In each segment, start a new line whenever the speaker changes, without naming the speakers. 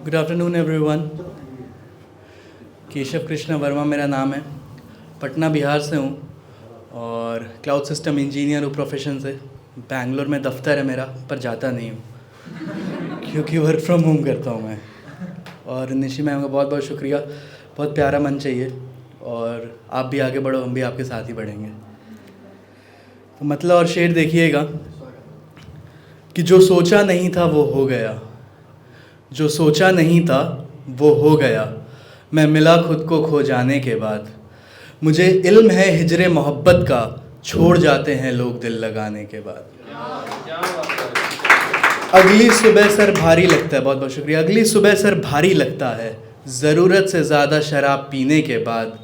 Good afternoon everyone. Keshav Krishna Verma मेरा नाम है। पटना बिहार से हूँ और क्लाउड सिस्टम इंजीनियर हूँ प्रोफेशन से। बैंगलोर में दफ्तर है मेरा, पर जाता नहीं हूँ क्योंकि वर्क फ्रॉम होम करता हूँ मैं। और निशी मैम का बहुत बहुत शुक्रिया। बहुत प्यारा मन चाहिए और आप भी आगे बढ़ो, हम भी आपके साथ ही बढ़ेंगे। तो मतलब और शेर देखिएगा कि जो सोचा नहीं था वो हो गया, जो सोचा नहीं था वो हो गया। मैं मिला खुद को खो जाने के बाद। मुझे इल्म है हिजरे मोहब्बत का, छोड़ जाते हैं लोग दिल लगाने के बाद। अगली सुबह सर भारी लगता है, बहुत बहुत शुक्रिया। अगली सुबह सर भारी लगता है, ज़रूरत से ज़्यादा शराब पीने के बाद।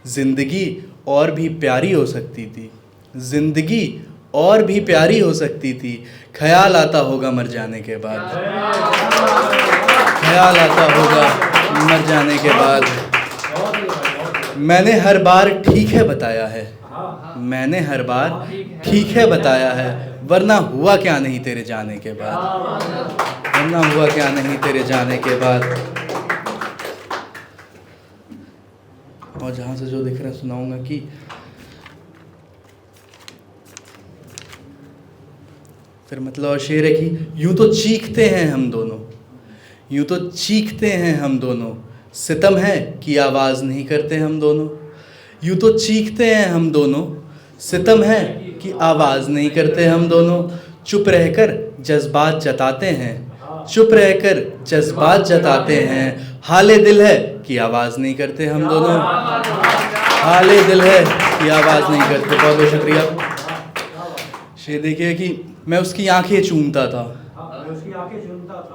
ज़िंदगी और भी प्यारी हो सकती थी, ज़िंदगी और भी प्यारी हो सकती थी। ख्याल आता होगा मर जाने के बाद, ख्याल आता होगा मर जाने के बाद। मैंने हर बार ठीक है बताया है, मैंने हर बार ठीक है बताया है। वरना हुआ क्या नहीं तेरे जाने के बाद, वरना हुआ क्या नहीं तेरे जाने के बाद। और जहाँ से जो दिख रहा है सुनाऊंगा कि फिर मतलब और शेर है कि यूं तो चीखते हैं हम दोनों, यूं तो चीखते हैं हम दोनों। सितम है कि आवाज़ नहीं करते हम दोनों। यूं तो चीखते हैं हम दोनों, सितम है कि आवाज़ नहीं करते हम दोनों। चुप रहकर जज्बात जताते हैं, चुप रहकर जज्बात जताते हैं। हाले दिल है कि आवाज़ नहीं करते हम दोनों, हाले दिल है कि आवाज़ नहीं करते। बहुत बहुत शुक्रिया। शेर देखिए कि मैं उसकी आंखें चूमता था,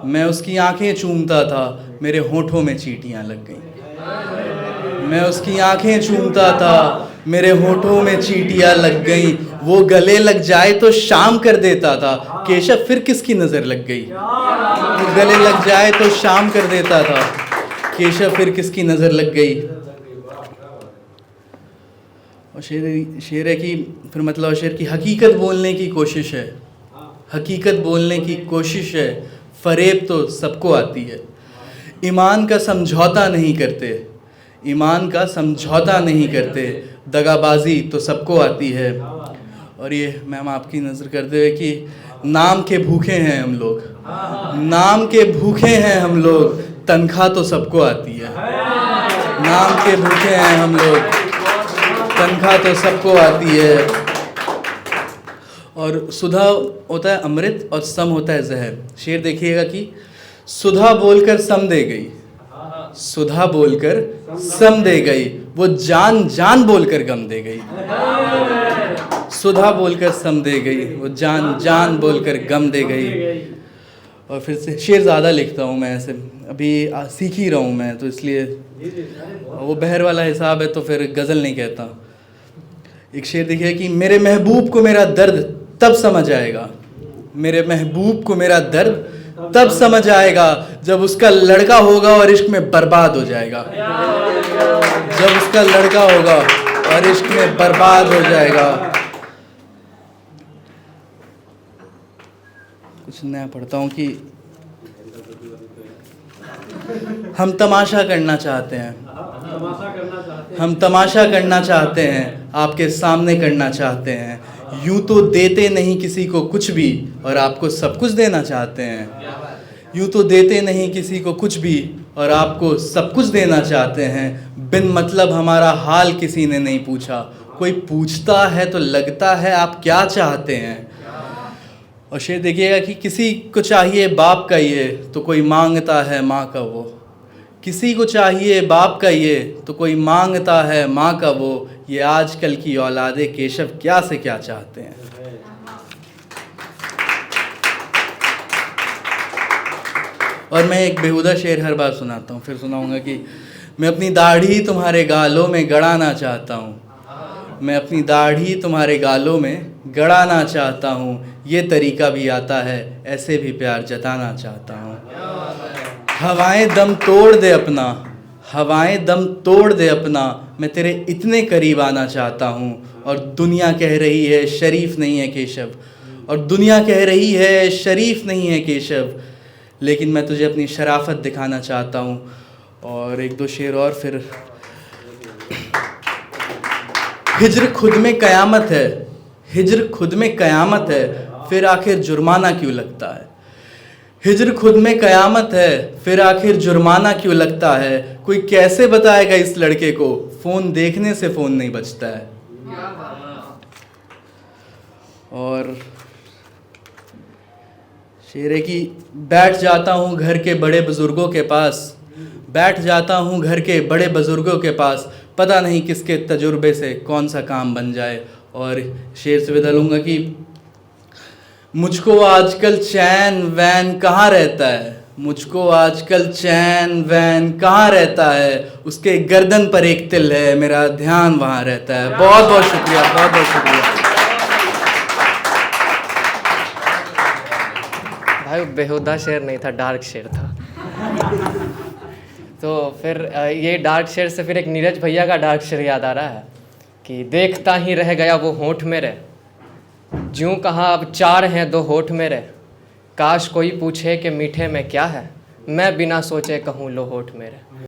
मैं उसकी आंखें चूमता था। मेरे होठों में चींटियां लग गईं, मैं उसकी आंखें चूमता था। मेरे होठों में चींटियां लग गईं। वो गले लग जाए तो शाम कर देता था। केशव फिर किसकी नज़र लग गई, वो गले लग जाए तो शाम कर देता था। केशव फिर किसकी नज़र लग गई। और शेर है कि फिर मतलब शेर की हकीकत बोलने की कोशिश है, हकीकत बोलने की कोशिश है। फरेब तो सबको आती है, ईमान का समझौता नहीं करते, ईमान का समझौता नहीं करते। दगाबाजी तो सबको आती है। और ये मैम आपकी नज़र करते हुए कि नाम के भूखे हैं हम लोग, नाम के भूखे हैं हम लोग। तनख्वाह तो सबको आती है, नाम के भूखे हैं हम लोग। तनख्वाह तो सबको आती है। और सुधा होता है अमृत और सम होता है जहर। शेर देखिएगा कि सुधा बोलकर सम दे गई, सुधा बोलकर सम दे गई। वो जान जान बोलकर गम दे गई, सुधा बोलकर सम दे गई। वो जान जान बोलकर गम दे गई। और फिर से शेर ज़्यादा लिखता हूँ मैं, ऐसे अभी सीख ही रहा हूँ मैं, तो इसलिए वो बहर वाला हिसाब है तो फिर गज़ल नहीं कहता। एक शेर देखिए कि मेरे महबूब को मेरा दर्द तब समझ आएगा, मेरे महबूब को मेरा दर्द तब समझ आएगा। जब उसका लड़का होगा और इश्क में बर्बाद हो जाएगा, जब उसका लड़का होगा और इश्क में बर्बाद हो जाएगा। कुछ नया पढ़ता हूँ कि हम तमाशा करना चाहते हैं, हम तमाशा करना चाहते हैं, आपके सामने करना चाहते हैं। यूं तो देते नहीं किसी को कुछ भी और आपको सब कुछ देना चाहते हैं। यूं तो देते नहीं किसी को कुछ भी और आपको सब कुछ देना चाहते हैं। बिन मतलब हमारा हाल किसी ने नहीं पूछा, कोई पूछता है तो लगता है आप क्या चाहते हैं। और शेर देखिएगा कि किसी को चाहिए बाप का ये तो कोई मांगता है माँ का वो, किसी को चाहिए बाप का ये तो कोई मांगता है माँ का वो। ये आजकल की औलादे केशव क्या से क्या चाहते हैं। और मैं एक बेहुदा शेर हर बार सुनाता हूँ, फिर सुनाऊंगा कि मैं अपनी दाढ़ी तुम्हारे गालों में गड़ाना चाहता हूँ, मैं अपनी दाढ़ी तुम्हारे गालों में गड़ाना चाहता हूँ। ये तरीका भी आता है, ऐसे भी प्यार जताना चाहता हूँ। हवाएं दम तोड़ दे अपना, हवाएं दम तोड़ दे अपना। मैं तेरे इतने करीब आना चाहता हूँ। और दुनिया कह रही है शरीफ नहीं है केशव, और दुनिया कह रही है शरीफ नहीं है केशव। लेकिन मैं तुझे अपनी शराफत दिखाना चाहता हूँ। और एक दो शेर और फिर। हिज्र खुद में कयामत है, हिज्र खुद में कयामत है, फिर आखिर जुर्माना क्यों लगता है। हिज्र खुद में कयामत है, फिर आखिर जुर्माना क्यों लगता है। कोई कैसे बताएगा इस लड़के को, फ़ोन देखने से फ़ोन नहीं बजता है। और शेर है कि बैठ जाता हूँ घर के बड़े बुज़ुर्गों के पास, बैठ जाता हूँ घर के बड़े बुज़ुर्गों के पास, पता नहीं किसके तजुर्बे से कौन सा काम बन जाए। और शेर से विदा लूँगा कि मुझको आजकल चैन वैन कहाँ रहता है, मुझको आजकल चैन वैन कहाँ रहता है, उसके गर्दन पर एक तिल है, मेरा ध्यान वहाँ रहता है। बहुत बहुत शुक्रिया, बहुत बहुत शुक्रिया।
भाई बेहुदा शेर नहीं था, डार्क शेर था। तो फिर ये डार्क शेर से फिर एक नीरज भैया का डार्क शेर याद आ रहा है कि देखता ही रह गया वो होंठ मेरे, ज्यों कहाँ अब चार हैं दो होठ मेरे, काश कोई पूछे कि मीठे में क्या है, मैं बिना सोचे कहूँ लो होठ मेरे।